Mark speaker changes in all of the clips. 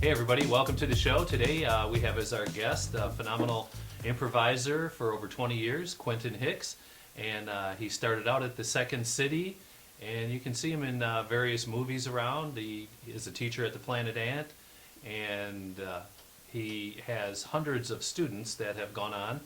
Speaker 1: Hey everybody, welcome to the show. Today we have as our guest a phenomenal improviser for over 20 years, Quintin Hicks. And he started out at the Second City, and you can see him in various movies around. He is a teacher at the Planet Ant, and he has hundreds of students that have gone on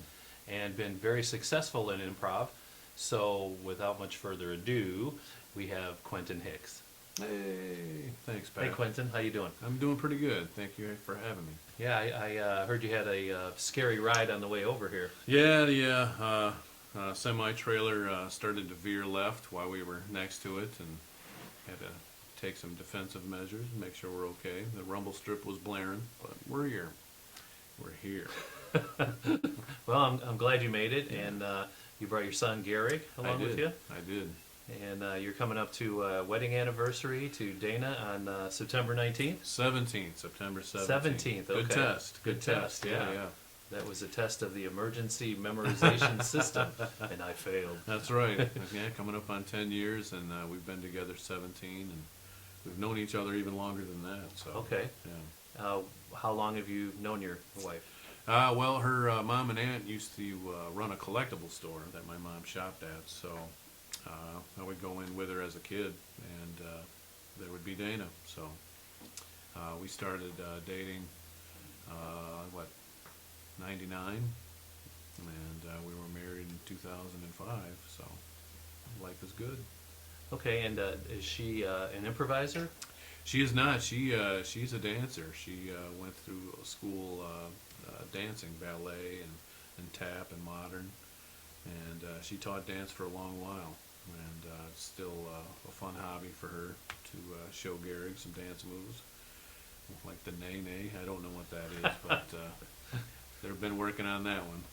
Speaker 1: and been very successful in improv. So without much further ado, we have Quintin Hicks.
Speaker 2: Hey, thanks, Pat.
Speaker 1: Hey Quintin, how you doing?
Speaker 2: I'm doing pretty good. Thank you for having me.
Speaker 1: Yeah, I heard you had a scary ride on the way over here.
Speaker 2: Yeah. Semi-trailer started to veer left while we were next to it, and had to take some defensive measures, make sure we're okay. The rumble strip was blaring, but we're here. We're here.
Speaker 1: Well, I'm glad you made it, and you brought your son Gary along with you.
Speaker 2: I did.
Speaker 1: And you're coming up to wedding anniversary to Dana on September 19th?
Speaker 2: 17th, September 17th.
Speaker 1: 17th, okay.
Speaker 2: Good test.
Speaker 1: Good test, yeah. That was a test of the emergency memorization system, and I failed.
Speaker 2: That's right. Yeah, coming up on 10 years, and we've been together 17, and we've known each other even longer than that. So.
Speaker 1: Okay.
Speaker 2: Yeah.
Speaker 1: How long have you known your wife?
Speaker 2: Well, her mom and aunt used to run a collectible store that my mom shopped at, so I would go in with her as a kid, and there would be Dana. So we started dating, 99, and we were married in 2005, so life is good.
Speaker 1: Okay, and is she an improviser?
Speaker 2: She is not. She's a dancer. She went through a school dancing, ballet, and tap and modern, and she taught dance for a long while, and it's still a fun hobby for her to show Gary some dance moves, like the nay-nay. I don't know what that is, but they've been working on that one.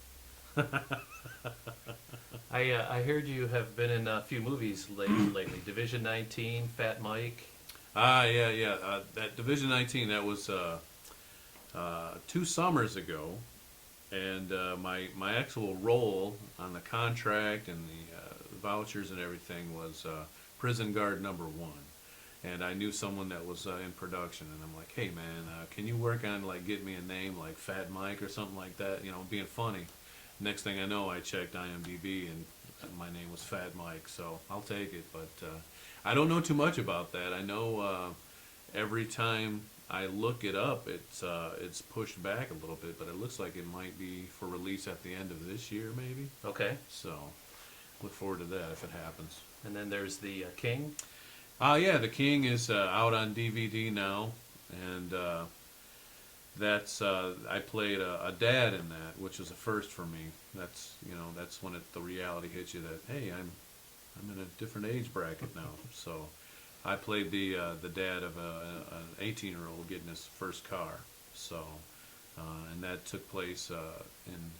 Speaker 1: I heard you have been in a few movies lately. Division 19, Fat Mike.
Speaker 2: Yeah. That Division 19, that was 2 summers ago, and my actual role on the contract and the vouchers and everything was prison guard number 1. And I knew someone that was in production, and I'm like, hey man, can you work on like get me a name like Fat Mike or something like that, being funny. Next thing I know, I checked IMDb and my name was Fat Mike, so I'll take it. But I don't know too much about that. I know every time I look it up, it's pushed back a little bit, but it looks like it might be for release at the end of this year, maybe.
Speaker 1: Okay.
Speaker 2: So look forward to that if it happens.
Speaker 1: And then there's the King.
Speaker 2: Yeah, The King is out on DVD now, and that's I played a dad in that, which was a first for me. That's when the reality hits you that hey, I'm in a different age bracket now. So I played the dad of an 18-year-old getting his first car. So and that took place in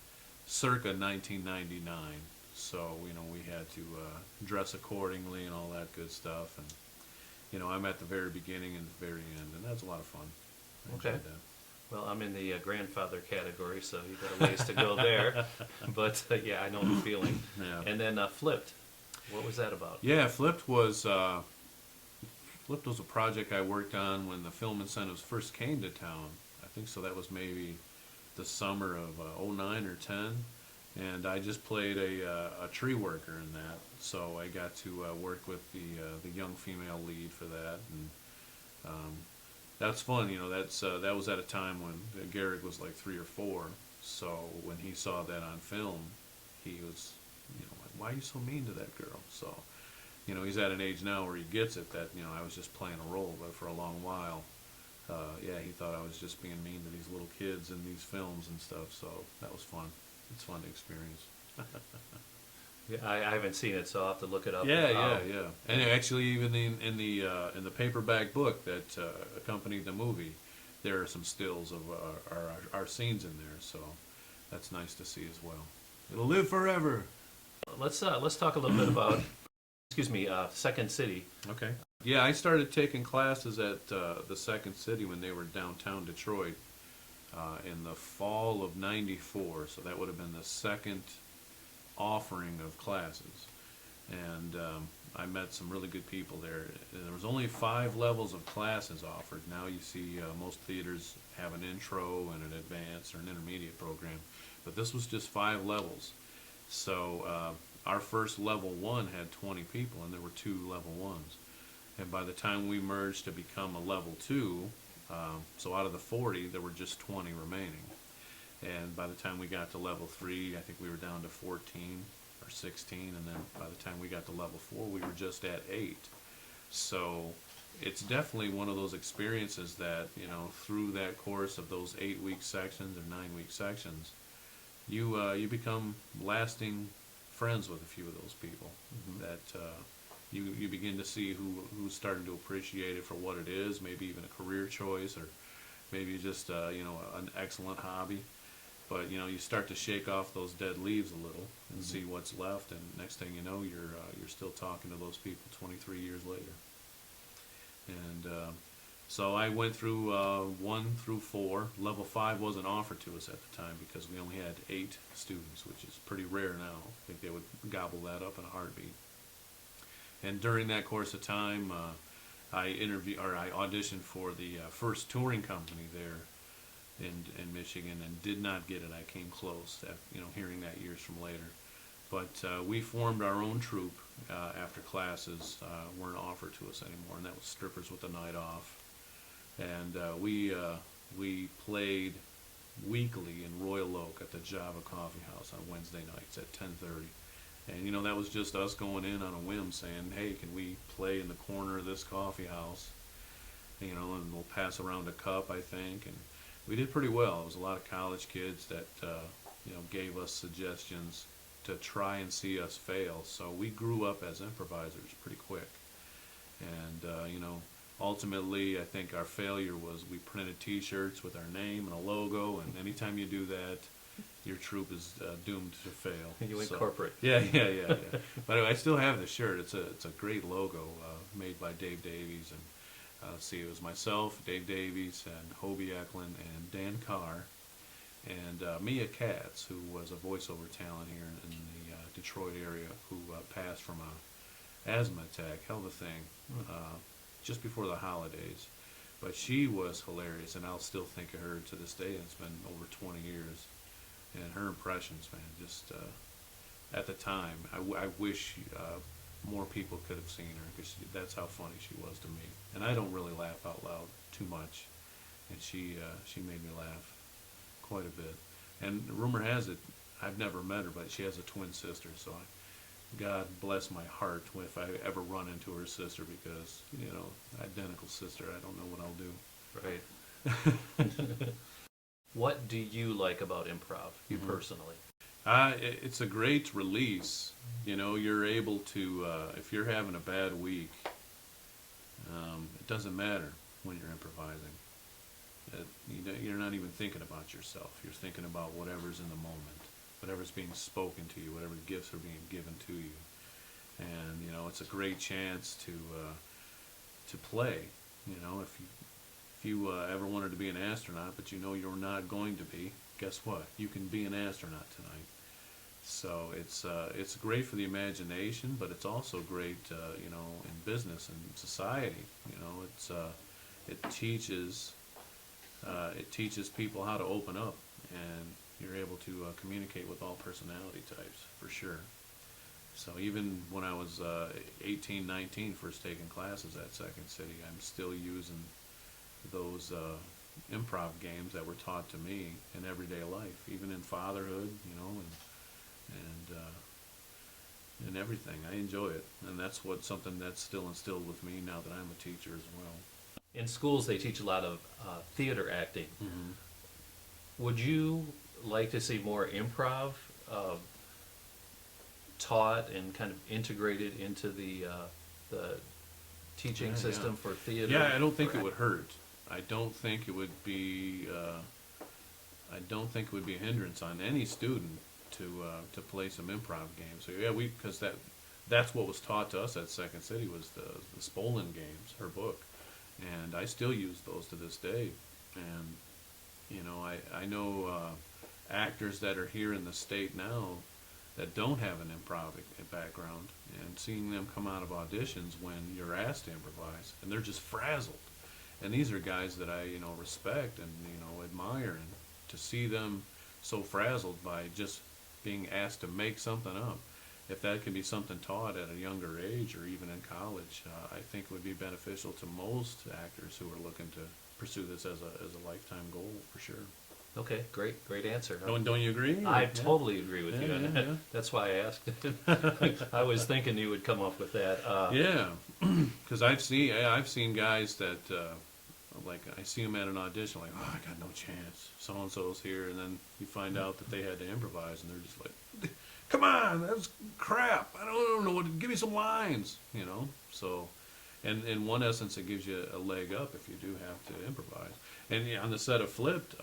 Speaker 2: circa 1999. So we had to dress accordingly and all that good stuff, and I'm at the very beginning and the very end, and that's a lot of fun. I
Speaker 1: Okay.
Speaker 2: enjoyed that.
Speaker 1: Well, I'm in the grandfather category, so you've got a ways to go there. But yeah, I know the feeling.
Speaker 2: Yeah.
Speaker 1: And then Flipped. What was that about?
Speaker 2: Yeah, Flipped was a project I worked on when the film incentives first came to town. I think so. That was maybe the summer of '09 or '10, and I just played a tree worker in that. So I got to work with the young female lead for that, and that's fun. That was at a time when Garrett was like 3 or 4. So when he saw that on film, he was, like, why are you so mean to that girl? So, he's at an age now where he gets it that, I was just playing a role, but for a long while, he thought I was just being mean to these little kids in these films and stuff. So that was fun. It's fun to experience.
Speaker 1: Yeah, I haven't seen it, so I'll have to look it up.
Speaker 2: Yeah. And actually, even in the paperback book that accompanied the movie, there are some stills of our scenes in there. So that's nice to see as well. It'll live forever.
Speaker 1: Let's talk a little bit about, Second City.
Speaker 2: Okay. Yeah, I started taking classes at the Second City when they were downtown Detroit in the fall of '94. So that would have been the second offering of classes, and I met some really good people there. There was only 5 levels of classes offered. Now you see most theaters have an intro and an advanced or an intermediate program, but this was just 5 levels. So our first level 1 had 20 people, and there were 2 level 1s. And by the time we merged to become a level 2, so out of the 40, there were just 20 remaining. And by the time we got to level 3, I think we were down to 14 or 16, and then by the time we got to level 4, we were just at 8. So it's definitely one of those experiences that, you know, through that course of those 8-week sections or 9-week sections, you become lasting friends with a few of those people. That you begin to see who's starting to appreciate it for what it is, maybe even a career choice, or maybe just you know, an excellent hobby. But you know, you start to shake off those dead leaves a little and see what's left, and next thing you know, you're still talking to those people 23 years later. And so I went through 1 through 4. Level 5 wasn't offered to us at the time because we only had 8 students, which is pretty rare now. I think they would gobble that up in a heartbeat. And during that course of time, I auditioned for the first touring company there in Michigan, and did not get it. I came close, you know, hearing that years from later. But we formed our own troupe after classes weren't offered to us anymore, and that was Strippers with the Night Off. And we played weekly in Royal Oak at the Java Coffee House on Wednesday nights at 10:30. And you know, that was just us going in on a whim, saying, "Hey, can we play in the corner of this coffee house?" You know, and we'll pass around a cup, I think. And we did pretty well. It was a lot of college kids that you know, gave us suggestions to try and see us fail. So we grew up as improvisers pretty quick. And you know, ultimately, I think our failure was we printed T-shirts with our name and a logo, and anytime you do that, your troupe is doomed to fail.
Speaker 1: You went corporate.
Speaker 2: Yeah. But anyway, I still have the shirt. It's a great logo made by Dave Davies, and let's see, it was myself, Dave Davies, and Hobie Eklund, and Dan Carr, and Mia Katz, who was a voiceover talent here in the Detroit area, who passed from a asthma attack, hell of a thing, just before the holidays. But she was hilarious, and I'll still think of her to this day. It's been over 20 years. And her impressions, man, just at the time, I wish more people could have seen her, because that's how funny she was to me. And I don't really laugh out loud too much, and she made me laugh quite a bit. And rumor has it, I've never met her, but she has a twin sister, so God bless my heart if I ever run into her sister, because, you know, identical sister, I don't know what I'll do.
Speaker 1: Right. What do you like about improv, you personally?
Speaker 2: It's a great release. You know, you're able to, if you're having a bad week, it doesn't matter when you're improvising. You're not even thinking about yourself. You're thinking about whatever's in the moment, whatever's being spoken to you, whatever gifts are being given to you. And, you know, it's a great chance to play. You know, if you ever wanted to be an astronaut, but you know you're not going to be, guess what? You can be an astronaut tonight. So it's great for the imagination, but it's also great, you know, in business and society. You know, it teaches people how to open up, and you're able to communicate with all personality types, for sure. So even when I was 18, 19, first taking classes at Second City, I'm still using those improv games that were taught to me in everyday life, even in fatherhood, you know, and everything. I enjoy it, and that's something that's still instilled with me now that I'm a teacher as well.
Speaker 1: In schools, they teach a lot of theater acting. Would you like to see more improv taught and kind of integrated into the teaching system for theater?
Speaker 2: Yeah, I don't think it would hurt. I don't think it would be. I don't think it would be a hindrance on any student to play some improv games. So yeah, because that's what was taught to us at Second City, was the Spolin games, her book, and I still use those to this day. And you know, I know actors that are here in the state now that don't have an improv background, and seeing them come out of auditions when you're asked to improvise, and they're just frazzled. And these are guys that I, respect and, admire, and to see them so frazzled by just being asked to make something up, if that can be something taught at a younger age or even in college, I think it would be beneficial to most actors who are looking to pursue this as a lifetime goal, for sure.
Speaker 1: Okay, great answer.
Speaker 2: Don't you agree?
Speaker 1: I
Speaker 2: Yeah.
Speaker 1: totally agree with you.
Speaker 2: Yeah,
Speaker 1: and
Speaker 2: yeah.
Speaker 1: That's why I asked. I was thinking you would come up with that.
Speaker 2: Yeah, because I've seen guys that like I see them at an audition, like, oh, I got no chance. So and so's here, and then you find out that they had to improvise, and they're just like, come on, that was crap. I don't know what. Give me some lines, So, and in one essence, it gives you a leg up if you do have to improvise. And yeah, on the set of Flipped,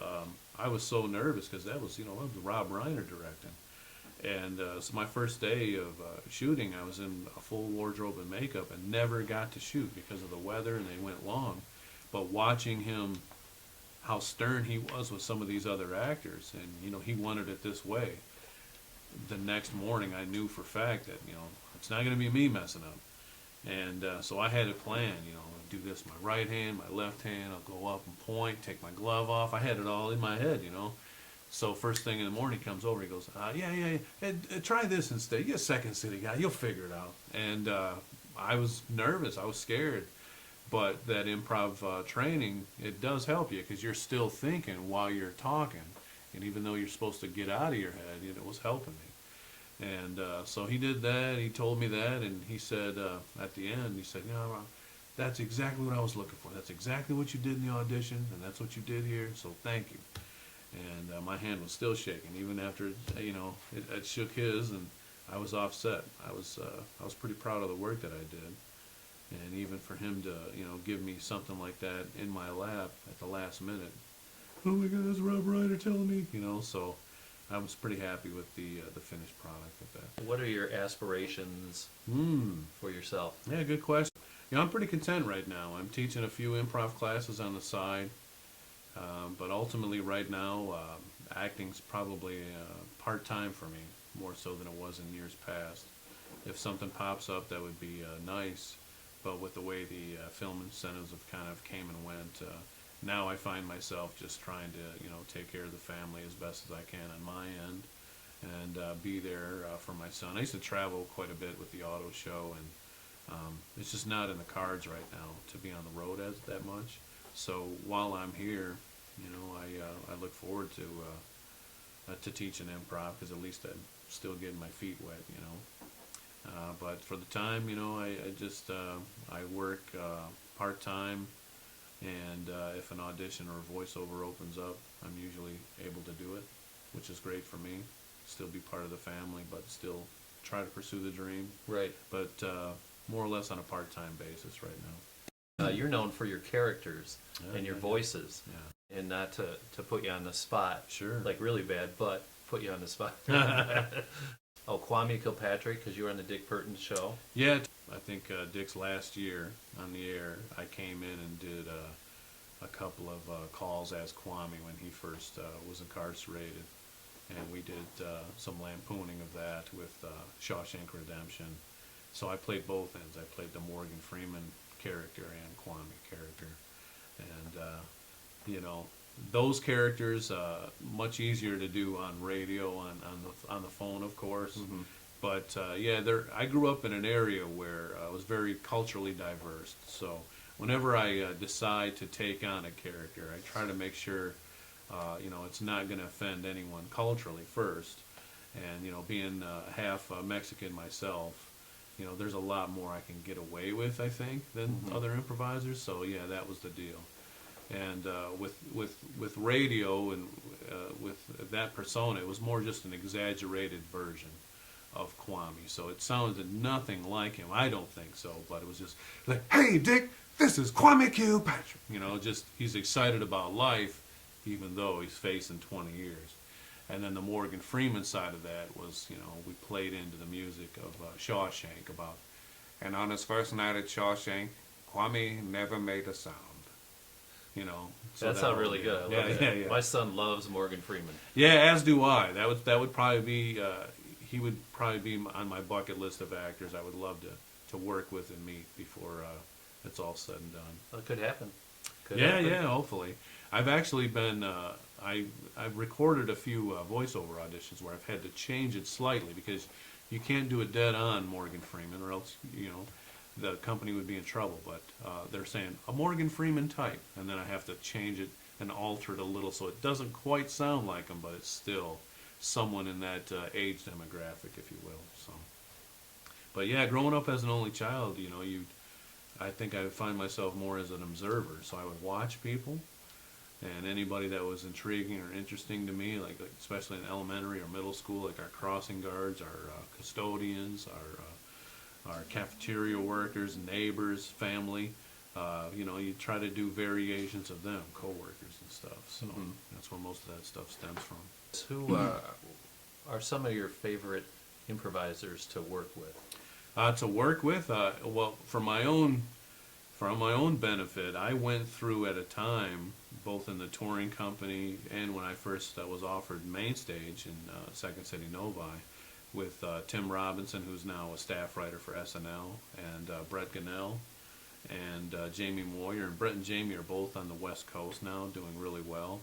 Speaker 2: I was so nervous because that was Rob Reiner directing. And so my first day of shooting, I was in a full wardrobe and makeup and never got to shoot because of the weather, and they went long. But watching him, how stern he was with some of these other actors, and he wanted it this way. The next morning, I knew for a fact that it's not going to be me messing up. And so I had a plan, do this with my right hand, my left hand, I'll go up and point, take my glove off. I had it all in my head, So first thing in the morning, he comes over, he goes, yeah, try this instead. You're a Second City guy, you'll figure it out. And I was nervous, I was scared. But that improv training, it does help you because you're still thinking while you're talking. And even though you're supposed to get out of your head, it was helping me. And so he did that, he told me that, and he said at the end, he said, that's exactly what I was looking for. That's exactly what you did in the audition, and that's what you did here, so thank you. And my hand was still shaking, even after, it shook his, and I was offset. I was pretty proud of the work that I did. And even for him to, give me something like that in my lap at the last minute, oh my God, that's Rob Reiner telling me, so I was pretty happy with the finished product of that.
Speaker 1: What are your aspirations for yourself?
Speaker 2: Yeah, good question. I'm pretty content right now. I'm teaching a few improv classes on the side, but ultimately right now, acting's probably part-time for me, more so than it was in years past. If something pops up, that would be nice, but with the way the film incentives have kind of came and went, now I find myself just trying to, take care of the family as best as I can on my end, and be there for my son. I used to travel quite a bit with the auto show, and it's just not in the cards right now to be on the road that much. So while I'm here, I look forward to teaching improv because at least I'm still getting my feet wet, But for the time, I just I work part-time, and if an audition or a voiceover opens up, I'm usually able to do it, which is great for me. Still be part of the family, but still try to pursue the dream.
Speaker 1: Right.
Speaker 2: But more or less on a part-time basis right now.
Speaker 1: You're known for your characters and your voices,
Speaker 2: Yeah.
Speaker 1: and not to put you on the spot.
Speaker 2: Sure.
Speaker 1: Like really bad, but put you on the spot. Oh, Kwame Kilpatrick, because you were on the Dick Burton show.
Speaker 2: Yeah, I think Dick's last year on the air, I came in and did a couple of calls as Kwame when he first was incarcerated. And we did some lampooning of that with Shawshank Redemption. So I played both ends. I played the Morgan Freeman character and Kwame character. And, those characters, much easier to do on radio, on the phone, of course.
Speaker 1: Mm-hmm.
Speaker 2: But, I grew up in an area where it was very culturally diverse. So whenever I decide to take on a character, I try to make sure it's not going to offend anyone culturally first. And, being half Mexican myself, there's a lot more I can get away with, I think, than other improvisers. So, yeah, that was the deal. And with radio and with that persona, it was more just an exaggerated version of Kwame. So it sounded nothing like him. I don't think so, but it was just like, hey, Dick, this is Kwame Kilpatrick. Just he's excited about life, even though he's facing 20 years. And then the Morgan Freeman side of that was, we played into the music of Shawshank about, and on his first night at Shawshank, Kwame never made a sound. So
Speaker 1: That sounds really good. I love that.
Speaker 2: Yeah.
Speaker 1: My son loves Morgan Freeman.
Speaker 2: Yeah, as do I. That would probably be. he would probably be on my bucket list of actors I would love to work with and meet before it's all said and done.
Speaker 1: Well, it could happen. Could
Speaker 2: Yeah,
Speaker 1: happen.
Speaker 2: yeah, hopefully. I've actually been, I've recorded a few voiceover auditions where I've had to change it slightly because you can't do a dead-on Morgan Freeman or else, the company would be in trouble. But they're saying, a Morgan Freeman type, and then I have to change it and alter it a little so it doesn't quite sound like him, but it's still someone in that age demographic, if you will. So, but yeah, growing up as an only child, I think I would find myself more as an observer. So I would watch people, and anybody that was intriguing or interesting to me, like especially in elementary or middle school, like our crossing guards, our custodians, our cafeteria workers, neighbors, family. You try to do variations of them, coworkers and stuff. So that's where most of that stuff stems from.
Speaker 1: Who are some of your favorite improvisers to work with?
Speaker 2: To work with, well, for my own benefit, I went through at a time, both in the touring company and when I first was offered main stage in Second City Novi, with Tim Robinson, who's now a staff writer for SNL, and Brett Gunnell, and Jamie Moyer. And Brett and Jamie are both on the West Coast now, doing really well.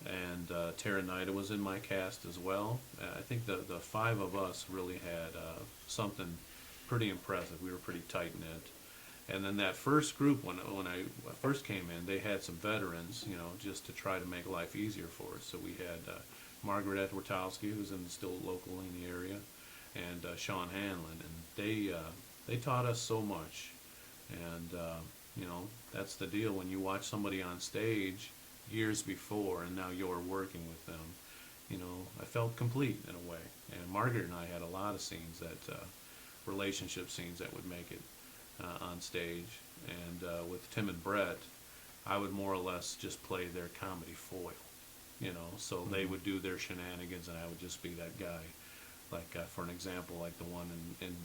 Speaker 2: And Tara Nida was in my cast as well. I think the five of us really had something pretty impressive. We were pretty tight-knit. And then that first group, when I first came in, they had some veterans, just to try to make life easier for us. So we had Margaret Edwartowski, who's still local in the area, and Sean Hanlon. And they taught us so much. And, that's the deal. When you watch somebody on stage years before and now you're working with them, I felt complete in a way. And Margaret and I had a lot of scenes relationship scenes that would make it on stage. And with Tim and Brett, I would more or less just play their comedy foil, so they would do their shenanigans and I would just be that guy. Like, for an example, like the one in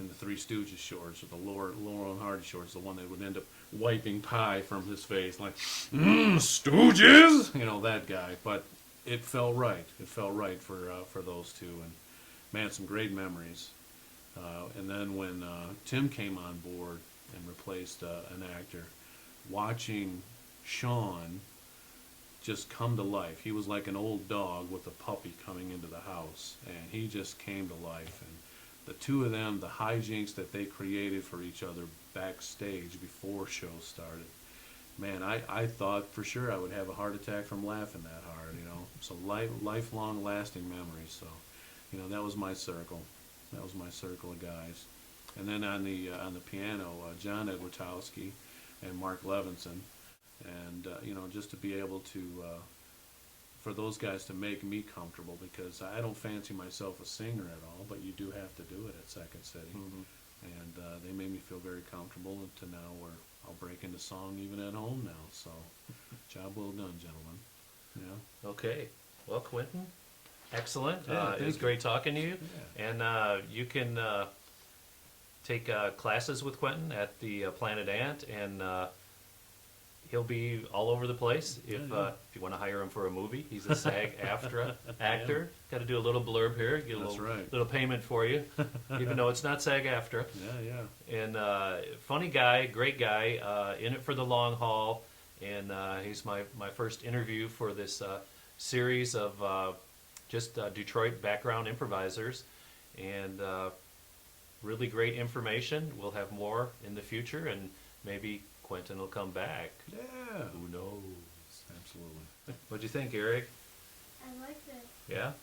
Speaker 2: the Three Stooges shorts, or the Laurel and Hardy shorts, the one that would end up wiping pie from his face, like, Stooges! That guy. But it felt right. It felt right for those two. And, man, some great memories. And then when Tim came on board and replaced an actor, watching Sean just come to life. He was like an old dog with a puppy coming into the house, and he just came to life. And the two of them, the hijinks that they created for each other backstage before shows started, man, I thought for sure I would have a heart attack from laughing that hard, So lifelong lasting memories. So, that was my circle. That was my circle of guys. And then on the piano, John Edwartowski and Mark Levinson. And, just to be able to, for those guys to make me comfortable, because I don't fancy myself a singer at all, but you do have to do it at Second City. And they made me feel very comfortable to now where I'll break into song even at home now. So, job well done, gentlemen. Yeah.
Speaker 1: Okay. Well, Quintin, excellent.
Speaker 2: Yeah,
Speaker 1: it was great talking to you.
Speaker 2: Yeah.
Speaker 1: And you can take classes with Quintin at the Planet Ant, and he'll be all over the place. If you want to hire him for a movie, he's a SAG-AFTRA actor. Got to do a little blurb here, get a little payment for you, even though it's not SAG-AFTRA.
Speaker 2: Yeah.
Speaker 1: And funny guy, great guy, in it for the long haul. And he's my first interview for this series of just Detroit background improvisers. And really great information. We'll have more in the future, and maybe Quintin will come back.
Speaker 2: Yeah.
Speaker 1: Who knows?
Speaker 2: Absolutely.
Speaker 1: What'd you think, Eric?
Speaker 3: I liked it.
Speaker 1: Yeah?